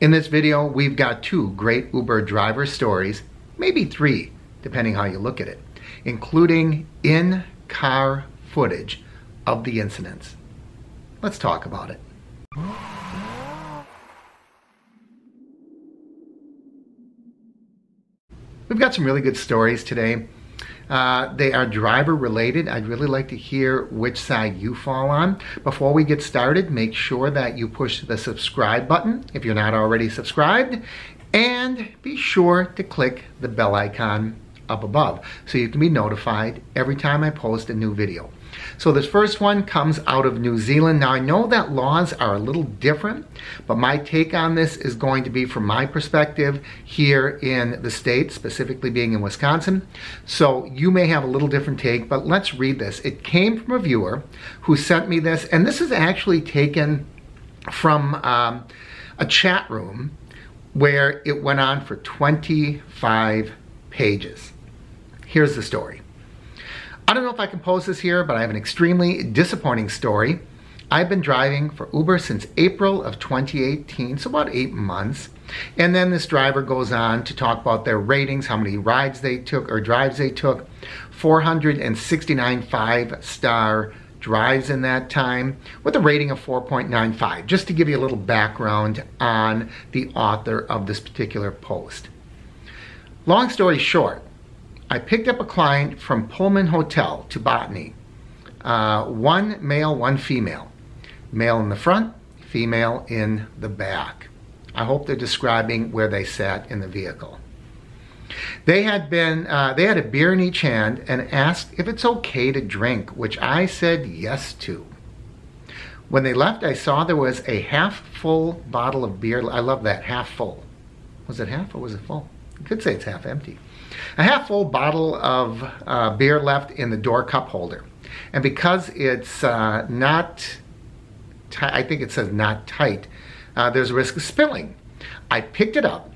In this video, we've got 2 great Uber driver stories, maybe 3, depending how you look at it, including in-car footage of the incidents. Let's talk about it. We've got some really good stories today. They are driver related. I'd really like to hear which side you fall on. Before we get started, make sure that you push the subscribe button if you're not already subscribed, and be sure to click the bell icon up above so you can be notified every time I post a new video. So this first one comes out of New Zealand. Now I know that laws are a little different, but my take on this is going to be from my perspective here in the States, specifically being in Wisconsin. So you may have a little different take, but let's read this. It came from a viewer who sent me this, and this is actually taken from a chat room where it went on for 25 pages. Here's the story. I don't know if I can post this here, but I have an extremely disappointing story. I've been driving for Uber since April of 2018, so about 8 months. And then this driver goes on to talk about their ratings, how many rides they took or drives they took, 469 5-star drives in that time with a rating of 4.95, just to give you a little background on the author of this particular post. Long story short, I picked up a client from Pullman Hotel to Botany. 1 male, 1 female. Male in the front, female in the back. I hope they're describing where they sat in the vehicle. They had a beer in each hand and asked if it's okay to drink, which I said yes to. When they left, I saw there was a half-full bottle of beer. I love that, half full. Was it half or was it full? You could say it's half empty. A half-full bottle of beer left in the door cup holder. And because it's not, I think it says not tight, there's a risk of spilling. I picked it up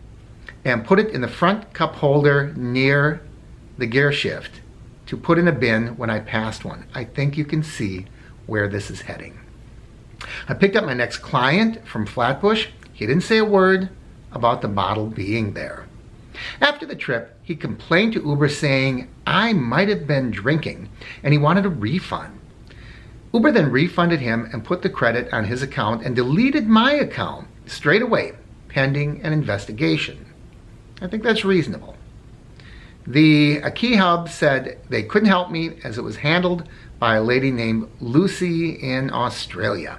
and put it in the front cup holder near the gear shift to put in a bin when I passed one. I think you can see where this is heading. I picked up my next client from Flatbush. He didn't say a word about the bottle being there. After the trip, he complained to Uber saying I might have been drinking and he wanted a refund. Uber then refunded him and put the credit on his account and deleted my account straight away, pending an investigation. I think that's reasonable. The Key Hub said they couldn't help me as it was handled by a lady named Lucy in Australia.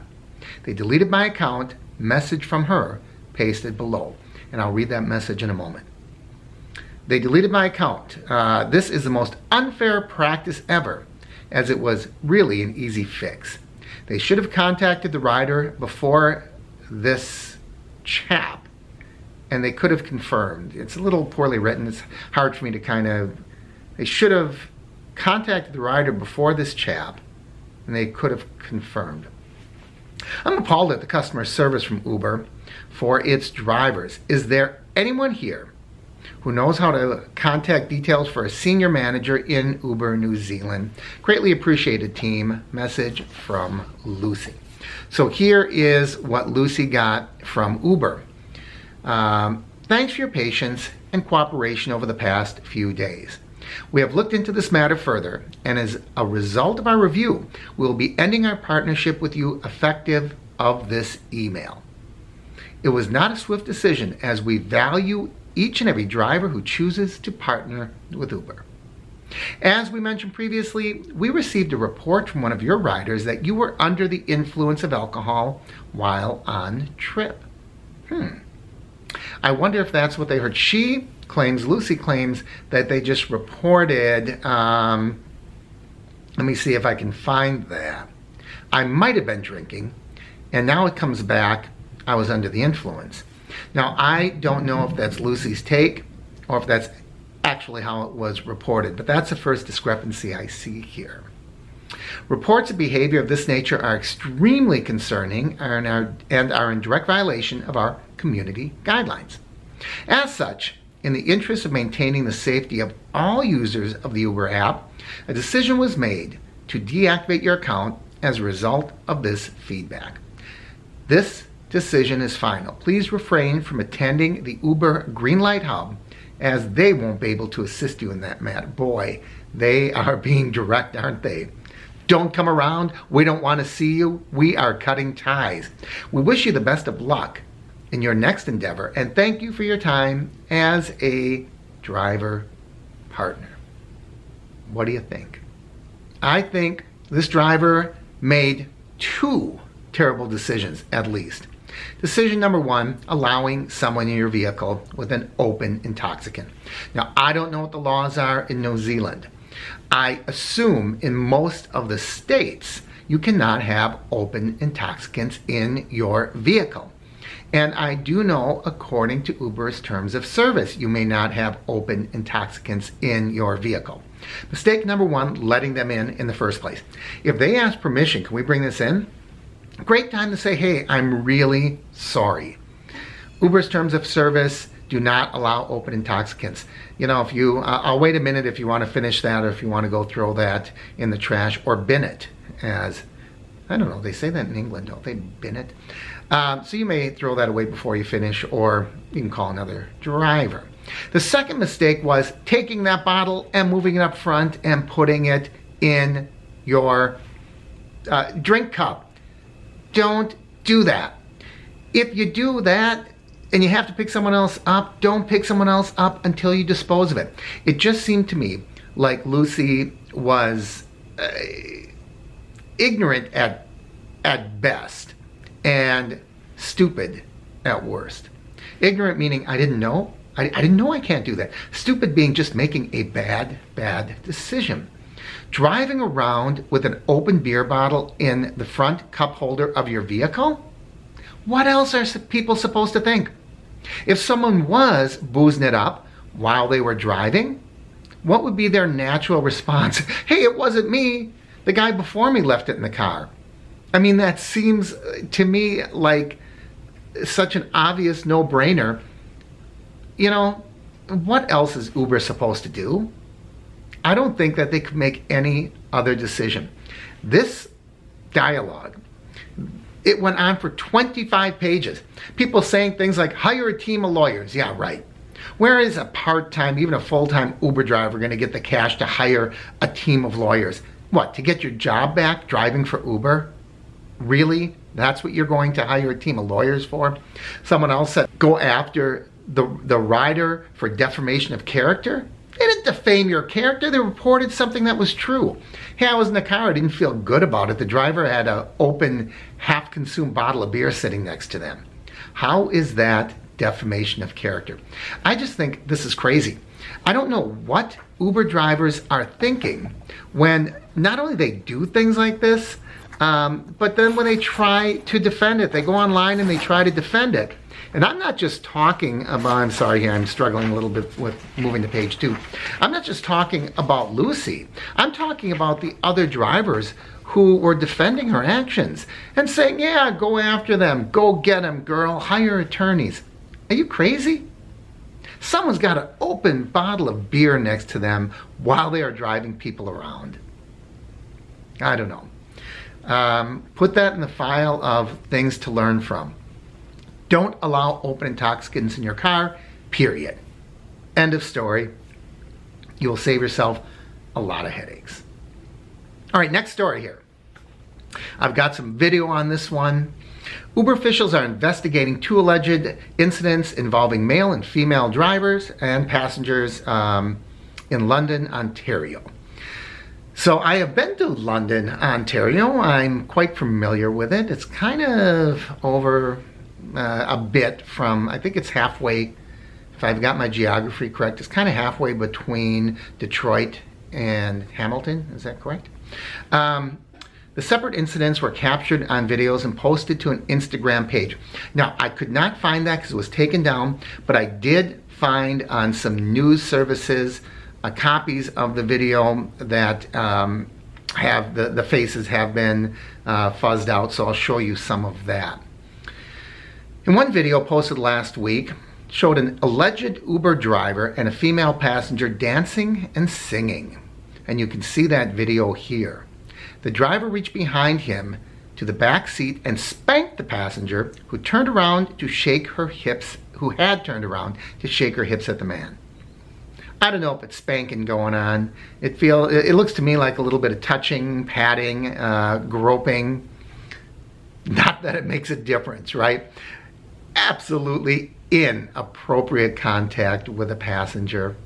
They deleted my account, message from her pasted below, and I'll read that message in a moment. They deleted my account. This is the most unfair practice ever, as it was really an easy fix. They should have contacted the rider before this chap, and they could have confirmed. It's a little poorly written. It's hard for me to they should have contacted the rider before this chap, and they could have confirmed. I'm appalled at the customer service from Uber for its drivers. Is there anyone here who knows how to contact details for a senior manager in Uber New Zealand? Greatly appreciated, team. Message from Lucy. So here is what Lucy got from Uber. Thanks for your patience and cooperation over the past few days. We have looked into this matter further, and as a result of our review, we will be ending our partnership with you effective of this email. It was not a swift decision, as we value each and every driver who chooses to partner with Uber. As we mentioned previously, we received a report from one of your riders that you were under the influence of alcohol while on trip. I wonder if that's what they heard. Lucy claims that they just reported, let me see if I can find that. I might have been drinking, and now it comes back, I was under the influence. Now, I don't know if that's Lucy's take or if that's actually how it was reported, but that's the first discrepancy I see here. Reports of behavior of this nature are extremely concerning and are in direct violation of our community guidelines. As such, in the interest of maintaining the safety of all users of the Uber app, a decision was made to deactivate your account as a result of this feedback. This decision is final. Please refrain from attending the Uber Green Light Hub, as they won't be able to assist you in that matter. Boy, they are being direct, aren't they? Don't come around. We don't want to see you. We are cutting ties. We wish you the best of luck in your next endeavor, and thank you for your time as a driver partner. What do you think? I think this driver made two terrible decisions, at least. Decision number one, allowing someone in your vehicle with an open intoxicant. Now, I don't know what the laws are in New Zealand. I assume in most of the states, you cannot have open intoxicants in your vehicle. And I do know, according to Uber's terms of service, you may not have open intoxicants in your vehicle. Mistake number one, letting them in the first place. If they ask permission, can we bring this in? Great time to say, hey, I'm really sorry. Uber's terms of service do not allow open intoxicants. You know, if you, I'll wait a minute if you want to finish that, or if you want to go throw that in the trash, or bin it, as, I don't know, they say that in England, don't they? Bin it. So you may throw that away before you finish, or you can call another driver. The second mistake was taking that bottle and moving it up front and putting it in your drink cup. Don't do that. If you do that and you have to pick someone else up, don't pick someone else up until you dispose of it. It just seemed to me like Lucy was ignorant at best and stupid at worst. Ignorant meaning I didn't know. I didn't know I can't do that. Stupid being just making a bad decision. Driving around with an open beer bottle in the front cup holder of your vehicle? What else are people supposed to think? If someone was boozing it up while they were driving, what would be their natural response? Hey, it wasn't me. The guy before me left it in the car. I mean, that seems to me like such an obvious no-brainer. You know, what else is Uber supposed to do? I don't think that they could make any other decision. This dialogue, it went on for 25 pages. People saying things like, hire a team of lawyers. Yeah, right. Where is a part-time, even a full-time Uber driver going to get the cash to hire a team of lawyers? What, to get your job back driving for Uber? Really? That's what you're going to hire a team of lawyers for? Someone else said, go after the rider for defamation of character? They didn't defame your character. They reported something that was true. Hey, I was in the car. I didn't feel good about it. The driver had an open, half-consumed bottle of beer sitting next to them. How is that defamation of character? I just think this is crazy. I don't know what Uber drivers are thinking when not only they do things like this, but then when they try to defend it, they go online and they try to defend it. And I'm not just talking about, I'm sorry here, I'm struggling a little bit with moving to page 2. I'm not just talking about Lucy. I'm talking about the other drivers who were defending her actions and saying, yeah, go after them. Go get them, girl. Hire attorneys. Are you crazy? Someone's got an open bottle of beer next to them while they are driving people around. I don't know. Put that in the file of things to learn from. Don't allow open intoxicants in your car, period. End of story. You will save yourself a lot of headaches. All right, next story here. I've got some video on this one. Uber officials are investigating 2 alleged incidents involving male and female drivers and passengers in London, Ontario. So I have been to London, Ontario. I'm quite familiar with it. It's kind of over a bit from, I think it's halfway, if I've got my geography correct, it's kind of halfway between Detroit and Hamilton. Is that correct? The separate incidents were captured on videos and posted to an Instagram page. Now, I could not find that because it was taken down, but I did find on some news services copies of the video that have the faces have been fuzzed out, so I'll show you some of that. In one video posted last week, showed an alleged Uber driver and a female passenger dancing and singing. And you can see that video here. The driver reached behind him to the back seat and spanked the passenger who had turned around to shake her hips at the man. I don't know if it's spanking going on. It looks to me like a little bit of touching, patting, groping. Not that it makes a difference, right? Absolutely inappropriate contact with a passenger.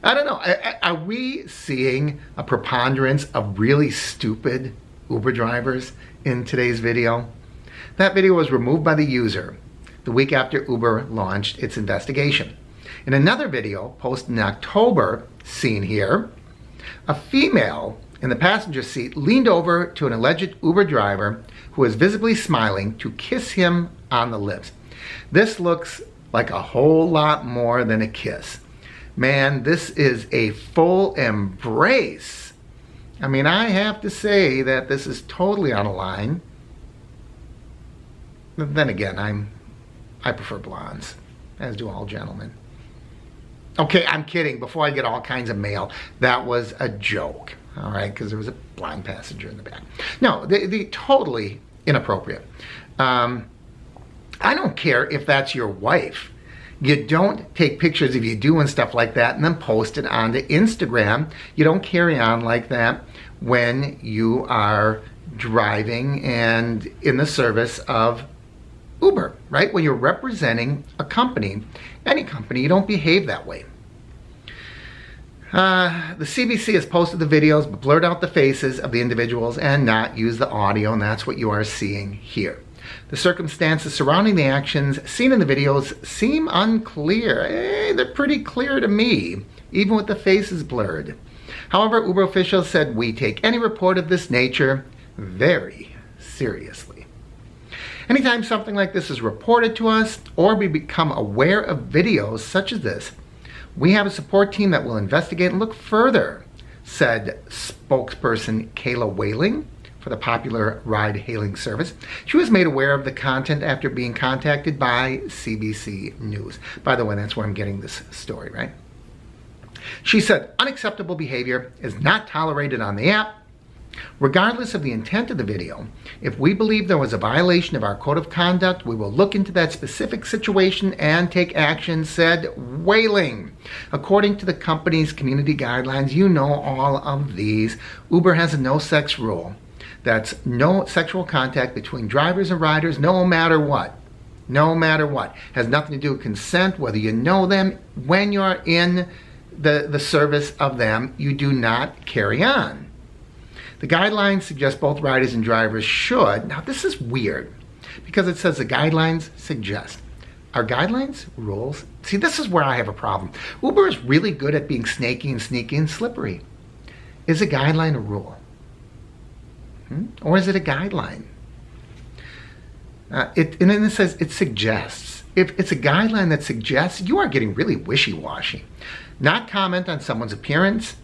I don't know. Are we seeing a preponderance of really stupid Uber drivers in today's video? That video was removed by the user the week after Uber launched its investigation. In another video posted in October, seen here, a female in the passenger seat leaned over to an alleged Uber driver who was visibly smiling to kiss him on the lips. This looks like a whole lot more than a kiss. Man, this is a full embrace. I mean, I have to say that this is totally on a line. But then again, I prefer blondes, as do all gentlemen. Okay, I'm kidding. Before I get all kinds of mail, that was a joke, all right? Because there was a blind passenger in the back. No, they totally inappropriate. I don't care if that's your wife. You don't take pictures of you doing stuff like that and then post it onto Instagram. You don't carry on like that when you are driving and in the service of Uber, right? When you're representing a company, any company, you don't behave that way. The CBC has posted the videos, but blurred out the faces of the individuals and not used the audio, and that's what you are seeing here. The circumstances surrounding the actions seen in the videos seem unclear. They're pretty clear to me, even with the faces blurred. However, Uber officials said we take any report of this nature very seriously. Anytime something like this is reported to us or we become aware of videos such as this, we have a support team that will investigate and look further, said spokesperson Kayla Whaling for the popular ride-hailing service. She was made aware of the content after being contacted by CBC News. By the way, that's where I'm getting this story, right? She said, unacceptable behavior is not tolerated on the app. Regardless of the intent of the video, if we believe there was a violation of our code of conduct, we will look into that specific situation and take action, said Whaling. According to the company's community guidelines, you know all of these. Uber has a no-sex rule. That's no sexual contact between drivers and riders, no matter what. No matter what. Has nothing to do with consent, whether you know them. When you're in the service of them, you do not carry on. The guidelines suggest both riders and drivers should. Now, this is weird because it says the guidelines suggest. Are guidelines rules? See, this is where I have a problem. Uber is really good at being snaky and sneaky and slippery. Is a guideline a rule? Or is it a guideline? And then it says it suggests. If it's a guideline that suggests, you are getting really wishy-washy. Not comment on someone's appearance,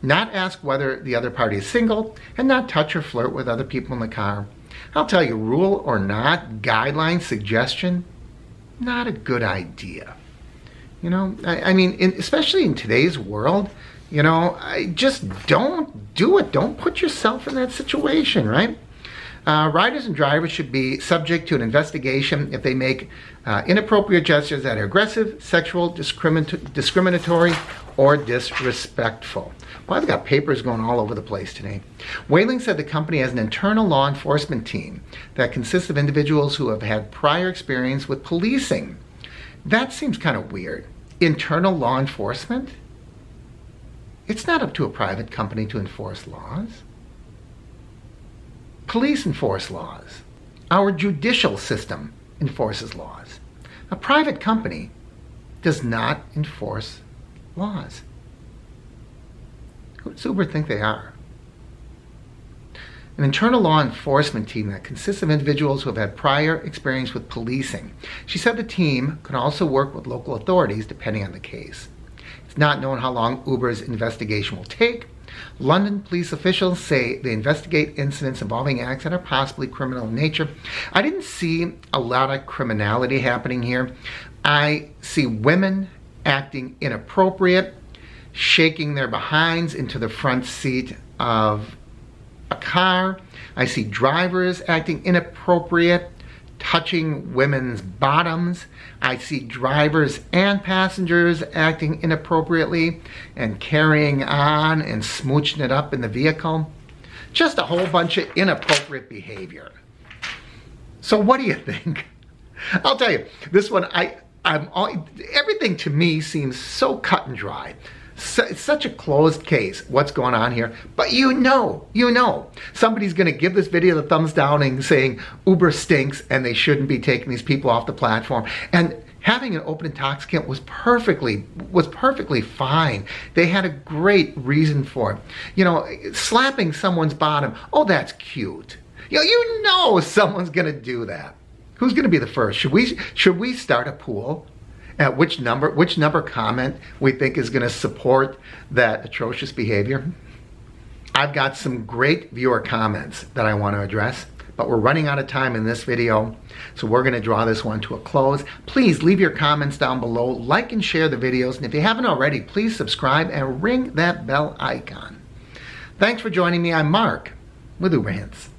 not ask whether the other party is single, and not touch or flirt with other people in the car. I'll tell you, rule or not, guideline, suggestion, not a good idea. You know, I mean, especially in today's world, you know, just don't do it. Don't put yourself in that situation, right? Riders and drivers should be subject to an investigation if they make inappropriate gestures that are aggressive, sexual, discriminatory, or disrespectful. Well, I've got papers going all over the place today. Whaling said the company has an internal law enforcement team that consists of individuals who have had prior experience with policing. That seems kind of weird. Internal law enforcement? It's not up to a private company to enforce laws. Police enforce laws. Our judicial system enforces laws. A private company does not enforce laws. Who does Uber think they are? An internal law enforcement team that consists of individuals who have had prior experience with policing. She said the team could also work with local authorities depending on the case. It's not known how long Uber's investigation will take. London police officials say they investigate incidents involving acts that are possibly criminal in nature. I didn't see a lot of criminality happening here. I see women acting inappropriate, shaking their behinds into the front seat of a car. I see drivers acting inappropriate, touching women's bottoms. I see drivers and passengers acting inappropriately and carrying on and smooching it up in the vehicle. Just a whole bunch of inappropriate behavior. So what do you think? I'll tell you, this one, everything to me seems so cut and dry. It's such a closed case, what's going on here. But you know, somebody's going to give this video the thumbs down and saying Uber stinks and they shouldn't be taking these people off the platform. And having an open intoxicant was perfectly fine. They had a great reason for it. You know, slapping someone's bottom, oh, that's cute. You know someone's going to do that. Who's going to be the first? Should we start a pool at which number comment we think is going to support that atrocious behavior? I've got some great viewer comments that I want to address, but we're running out of time in this video, so we're going to draw this one to a close. Please leave your comments down below, like and share the videos, and if you haven't already, please subscribe and ring that bell icon. Thanks for joining me. I'm Mark with Uber Hints.